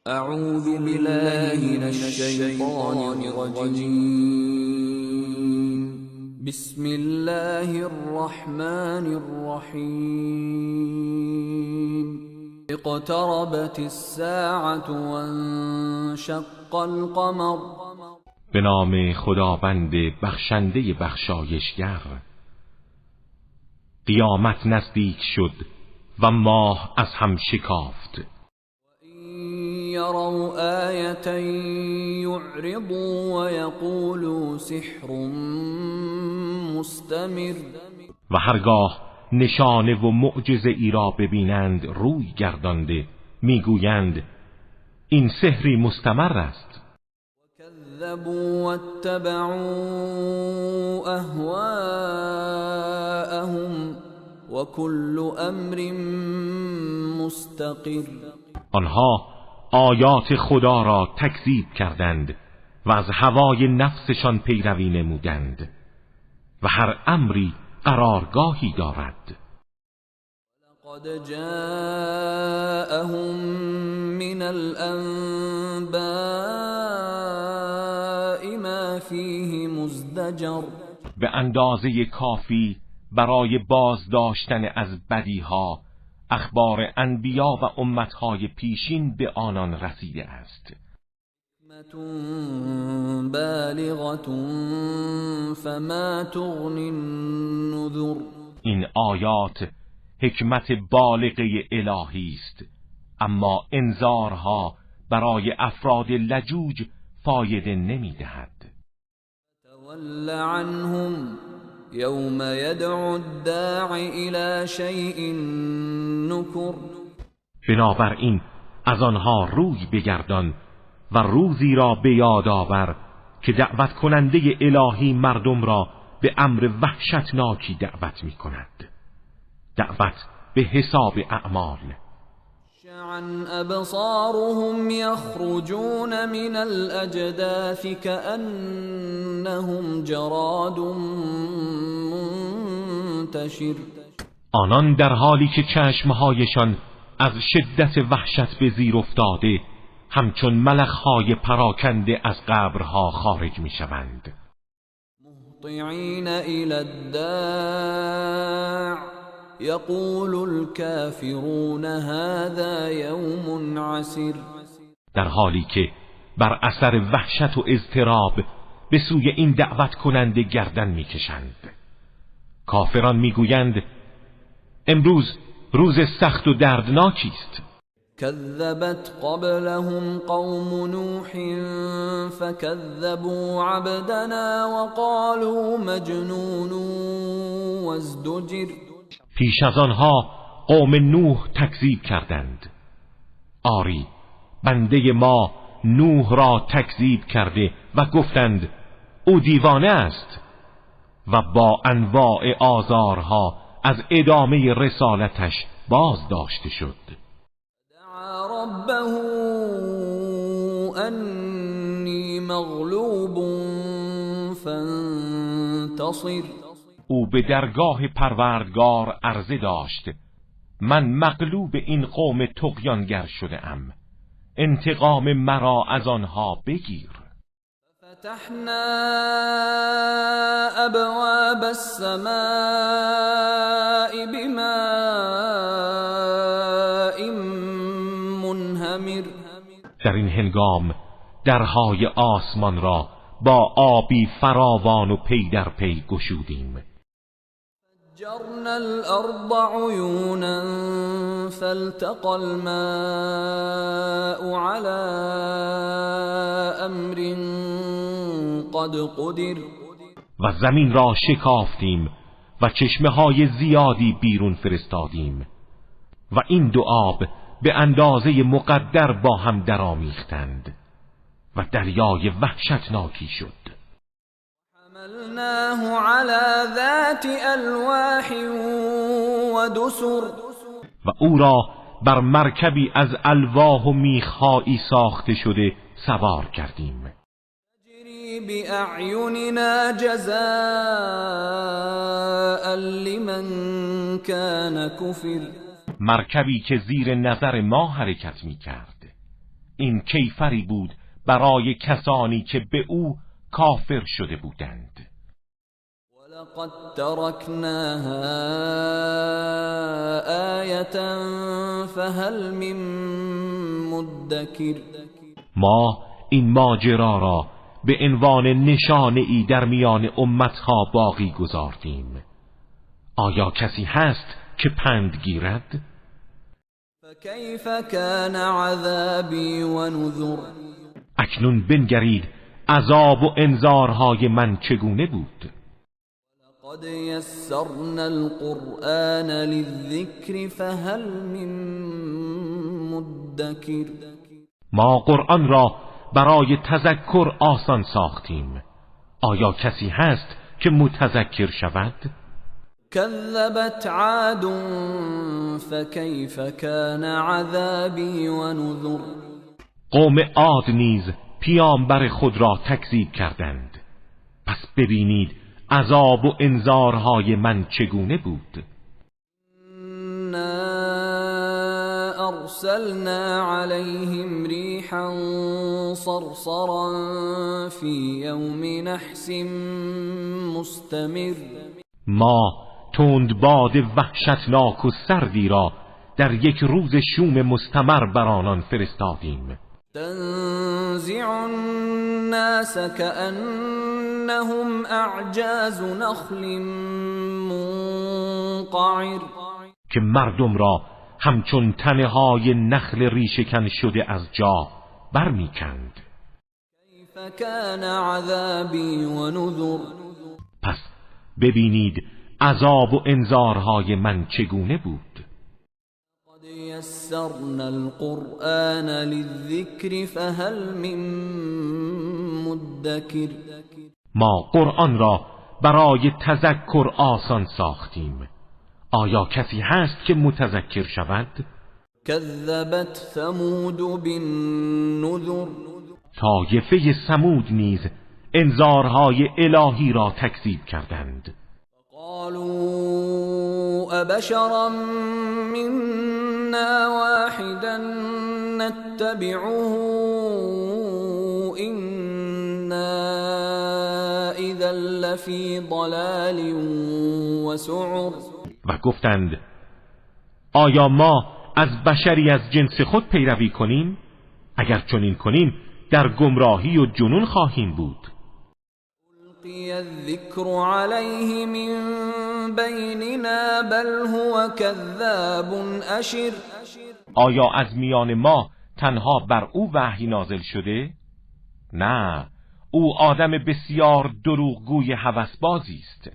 اعوذ بالله من الشیطان الرجیم. بسم الله الرحمن الرحیم. اقتربت الساعة وانشق القمر. به نام خداوند بخشنده بخشایشگر. قیامت نزدیک شد و ماه از هم شکافت. يروا آية يعرضوا ويقولوا سحر مستمر. و هرگاه نشانه و معجزه ای را ببینند روی گردانده میگویند این سحری مستمر است. كذبوا واتبعوا اهواءهم وكل امر مستقر. آنها آیات خدا را تکذیب کردند و از هوای نفسشان پیروی نمودند و هر امری قرارگاهی دارد. لقد جاءهم من الانباء ما فيه مزدجر. به اندازه کافی برای بازداشتن از بدیها اخبار انبیا و امتهای پیشین به آنان رسیده است. بالغة فما تغنی النذر. این آیات حکمت بالغه الهی است، اما انذارها برای افراد لجوج فایده نمیدهد. تول عنهم یوم یدعو الداع الى شیء نکر. بنابراین از آنها روی بگردان و روزی را به یاد آور که دعوت کننده الهی مردم را به امر وحشتناکی دعوت می کند. دعوت به حساب اعمال. شعن ابصارهم یخرجون من الاجداث كأنهم جراد منتشر. آنان در حالی که چشمهایشان از شدت وحشت به زیر افتاده همچون ملخهای پراکنده از قبرها خارج می شوند. مهطعین الی الداع یقول الكافرون هذا یوم عسیر. در حالی که بر اثر وحشت و اضطراب به سوی این دعوت کننده گردن می کشند. کافران می گویند امروز روز سخت و دردناکی است. كذبت قبلهم قوم نوح فكذبوا عبدنا وقالوا مجنون وازدجر. پیش از آنها قوم نوح تکذیب کردند. آری بنده ما نوح را تکذیب کرده و گفتند او دیوانه است و با انواع آزارها از ادامه رسالتش باز داشته شد. دعا ربه انی مغلوب فانتصر. او به درگاه پروردگار عرضه داشت من مغلوب این قوم طغیانگر شده ام، انتقام مرا از آنها بگیر. فتحنا ابواب السماء بماء منهمر. در این هنگام درهای آسمان را با آبی فراوان و پی در پی گشودیم. فجرنا الارض عیونا فالتقى الماء على امر قد قدر. و زمین را شکافتیم و چشمه‌های زیادی بیرون فرستادیم و این دو آب به اندازه مقدر با هم درآمیختند و دریای وحشتناکی شد. حملناه على ذات الواح و دسر. و او را بر مرکبی از الواح و میخهایی ساخته شده سوار کردیم. تجری باعیننا جزاء لمن کان کفر. مرکبی که زیر نظر ما حرکت می کرد این کیفری بود برای کسانی که به او کافر شده بودند. ولقد تركناها آیة فهل من مدکر. ما این ماجرا را به عنوان نشانه‌ای در میان امتها باقی گذاردیم. آیا کسی هست که پند گیرد؟ فكيف كان عذابی و نذر. اکنون بنگرید عذاب و انذارهای من چگونه بود. قد یسرنا القرآن للذکر فهل من مدکر. ما قرآن را برای تذکر آسان ساختیم. آیا کسی هست که متذکر شود؟ كذبت عاد فكيف كان عذابی و نذر. قوم عاد نیز پیامبر خود را تکذیب کردند. پس ببینید عذاب و انذارهای من چگونه بود. إنا أرسلنا عليهم ريحا صرصرا في يوم نحس مستمر. ما تندباد وحشتناک و سردی را در یک روز شوم مستمر بر آنان فرستادیم. تنزع الناس كأنهم أعجاز نخل منقعر. که مردم را همچون تنه های نخل ریشه‌کن شده از جا برمی‌کند. کیف کان عذابی و نذر. پس ببینید عذاب و انذارهای من چگونه بود. قد یسرنا القرآن للذکر فهل من مدکر. ما قرآن را برای تذکر آسان ساختیم. آیا کسی هست که متذکر شود؟ کذبت ثمود بالنذر. طایفه ثمود نیز انذارهای الهی را تکذیب کردند. قالوا ابشرا منا واحدا نتبعه إنا اذا لفی ضلال و سعر. و گفتند آیا ما از بشری از جنس خود پیروی کنیم؟ اگر چنین کنیم در گمراهی و جنون خواهیم بود. القی الذکر علیه من بیننا بل هو کذاب اشر. آیا از میان ما تنها بر او وحی نازل شده؟ نه، او آدم بسیار دروغگوی هوسبازی است.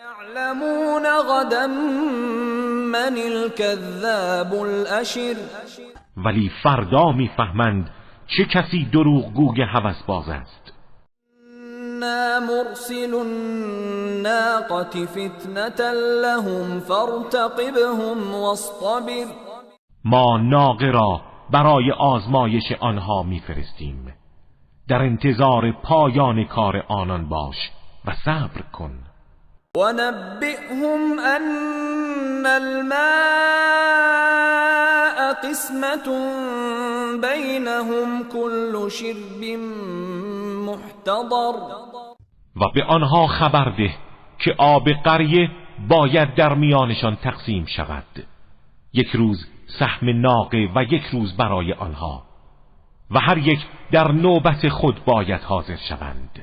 یعلمون غدا من الكذاب الاشر. ولی فردا میفهمند چه کسی دروغگوی هوسباز است. إنا مرسل الناقة فتنة لهم فارتقبهم واصطبر. ما ناقه را برای آزمایش آنها میفرستیم. در انتظار پایان کار آنان باش و صبر کن. ونبئهم أن الماء قسمة بينهم كل شرب محتضر. و به آنها خبر ده که آب قریه باید در میانشان تقسیم شود. یک روز سهم ناقه و یک روز برای آنها و هر یک در نوبت خود باید حاضر شوند.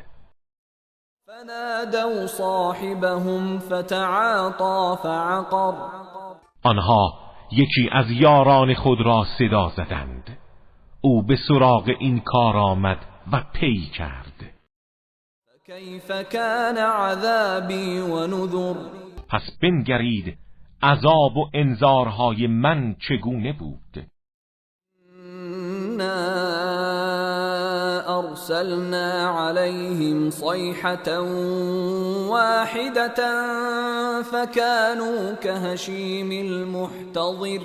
فنادوا صاحبهم فتعاطى فعقر. آنها یکی از یاران خود را صدا زدند. او به سراغ این کار آمد و پی کرد. کیف کان عذابی و نذر. پس بنگرید عذاب و انذارهای من چگونه بود. إنا أرسلنا عليهم صيحة واحدة فكانوا كهشيم المحتضر.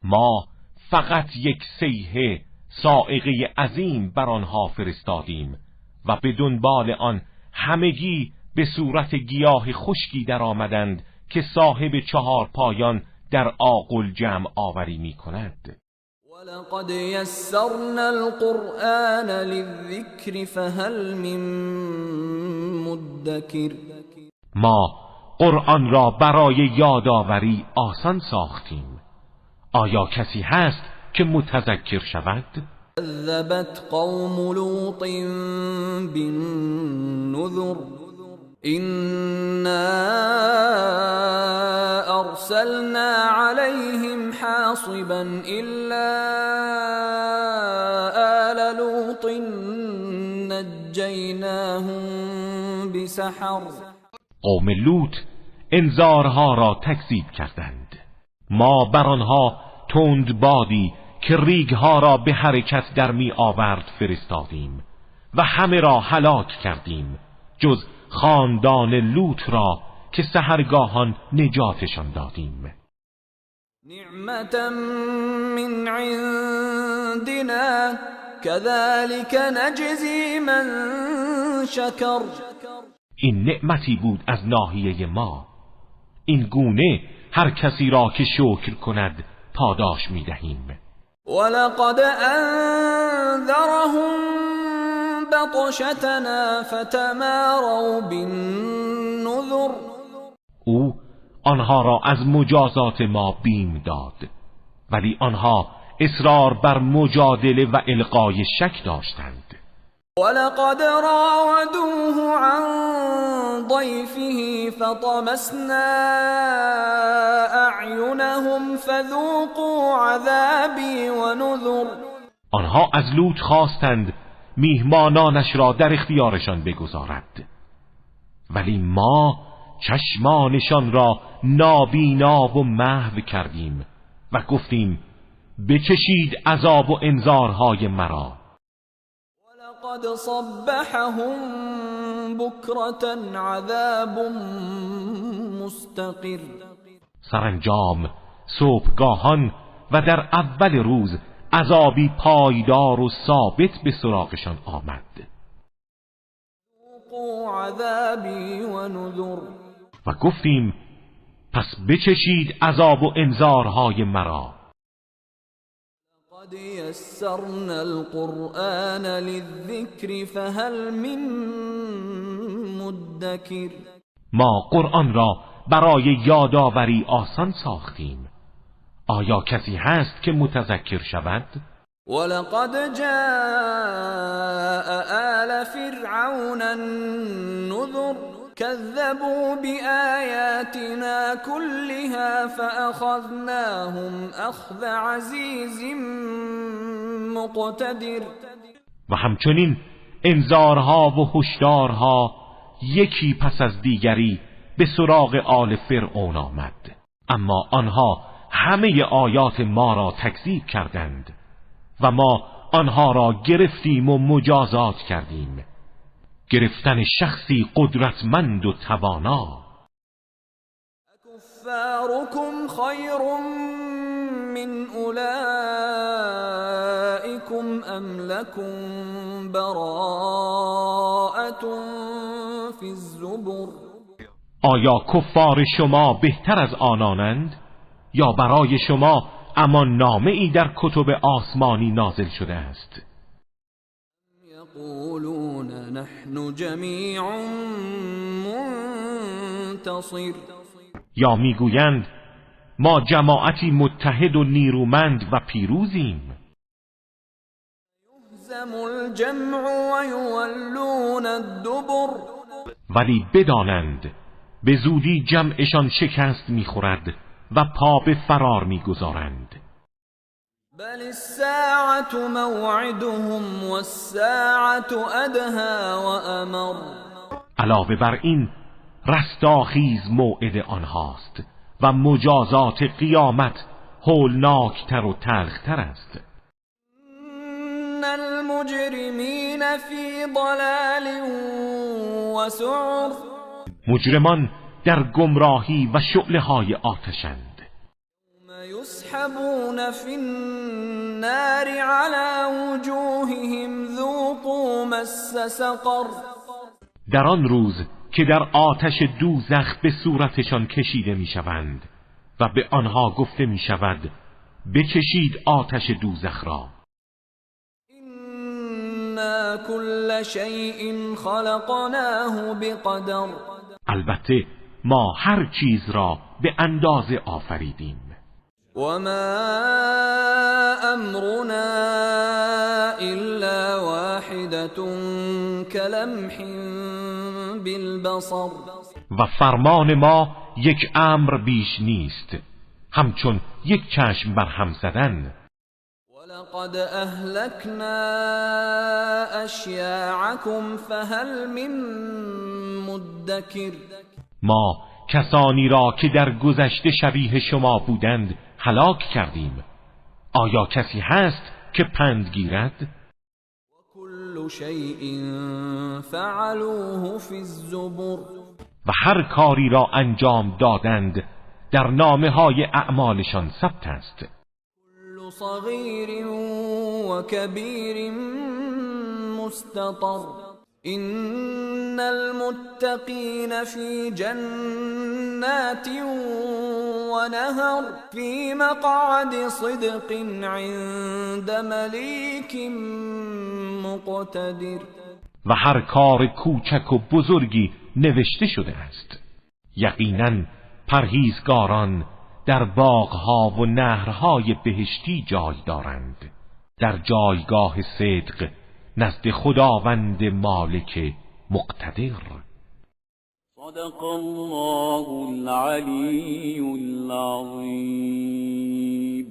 ما فقط یک صیحه صاعقه عظیم بر آنها فرستادیم و به دنبال آن همگی به صورت گیاه خشکی در آمدند که صاحب 4 پایان در آغل جمع آوری می کند. ولقد يسرنا القرآن للذكر فهل من مدکر. ما قرآن را برای یادآوری آسان ساختیم، آیا کسی هست که متذکر شود؟ كذبت قوم لوط بالنذر إنا أرسلنا عليهم حاصبا إلا آل لوط نجيناهم بسحر. قوم لوط انذارها را تکذیب کردند. ما بر آنها تند بادی که ریگها را به حرکت در می آورد فرستادیم و همه را هلاک کردیم جز خاندان لوط را که سحرگاهان نجاتشان دادیم. نعمتا من عندنا كذلك نجزی من شکر. این نعمتی بود از ناحیه ما، این گونه هر کسی را که شکر کند پاداش می دهیم. ولقد انذرهم بطشتنا فتماروا بالنذر. او آنها را از مجازات ما بیم داد، ولی آنها اصرار بر مجادله و القای شک داشتند. ولقد راودوه عن ضيفه فطمسنا اعینهم فذوقوا عذابی ونذر. آنها از لوط خواستند میهمانانش را در اختیارشان بگذارد، ولی ما چشمانشان را نابینا و محو کردیم و گفتیم بچشید عذاب و انذارهای مرا. ولقد صبحهم بكرة عذاب مستقر. سرانجام صبحگاهان و در اول روز عذابی پایدار و ثابت به سراغشان آمد. ذوقوا عذابی ونذر. و گفتیم پس بچشید عذاب و انذارهای مرا. قد يسرنا القرآن للذكر فهل من مدکر. ما قرآن را برای یادآوری آسان ساختیم، آیا کسی هست که متذکر شود؟ ولقد جاء آل فرعون النذر كذبوا بآياتنا كلها فأخذناهم أخذ عزيز مقتدر. و همچنین انذارها و هشدارها یکی پس از دیگری به سراغ آل فرعون آمد، اما آنها همه آیات ما را تکذیب کردند و ما آنها را گرفتیم و مجازات کردیم، گرفتن شخصی قدرتمند و توانا. اکفارکم خیر من اولئکم ام لکم براءة فی الزبر. آیا کفار شما بهتر از آنانند یا برای شما امان نامه ای در کتب آسمانی نازل شده است؟ یقولون نحن جمیع منتصر. یا میگویند ما جماعتی متحد و نیرومند و پیروزیم. یهزم الجمع و یولون الدبر. ولی بدانند به زودی جمعشان شکست میخورد و پا به فرار میگذارند. بل الساعة موعدهم والساعة ادهى وامر. علاوه بر این رستاخیز موعد آنهاست و مجازات قیامت هولناکتر و تلختر است. ان المجرمین فی ضلال و سعر. مجرمان در گمراهی و شعله‌های آتشند. یسحبون فی النار علی وجوههم ذوقوا مس سقر. در آن روز که در آتش دوزخ به صورتشان کشیده میشوند و به آنها گفته میشود بکشید آتش دوزخ را. إنا كل شيء خلقناه بقدر. البته ما هر چیز را به اندازه آفریدیم. وما امرنا الا واحدة كلمح بالبصر. و فرمان ما یک امر بیش نیست، همچون یک چشم بر هم زدن. ولقد اهلكنا اشیاعكم فهل من مدکر. ما کسانی را که در گذشته شبیه شما بودند هلاک کردیم. آیا کسی هست که پند گیرد؟ وكل شيء فعلوه في الزبر. و هر کاری را انجام دادند در نامه‌های اعمالشان ثبت است. كل صغير وكبير مستطر. إن المتقين في جنات ونهر في مقعد صدق عند ملیک مقتدر. و هر کار کوچک و بزرگی نوشته شده است. یقینا پرهیزگاران در باغها و نهرهای بهشتی جای دارند، در جایگاه صدق نزد خداوند مالک مقتدر. صدق الله العلی العظیم.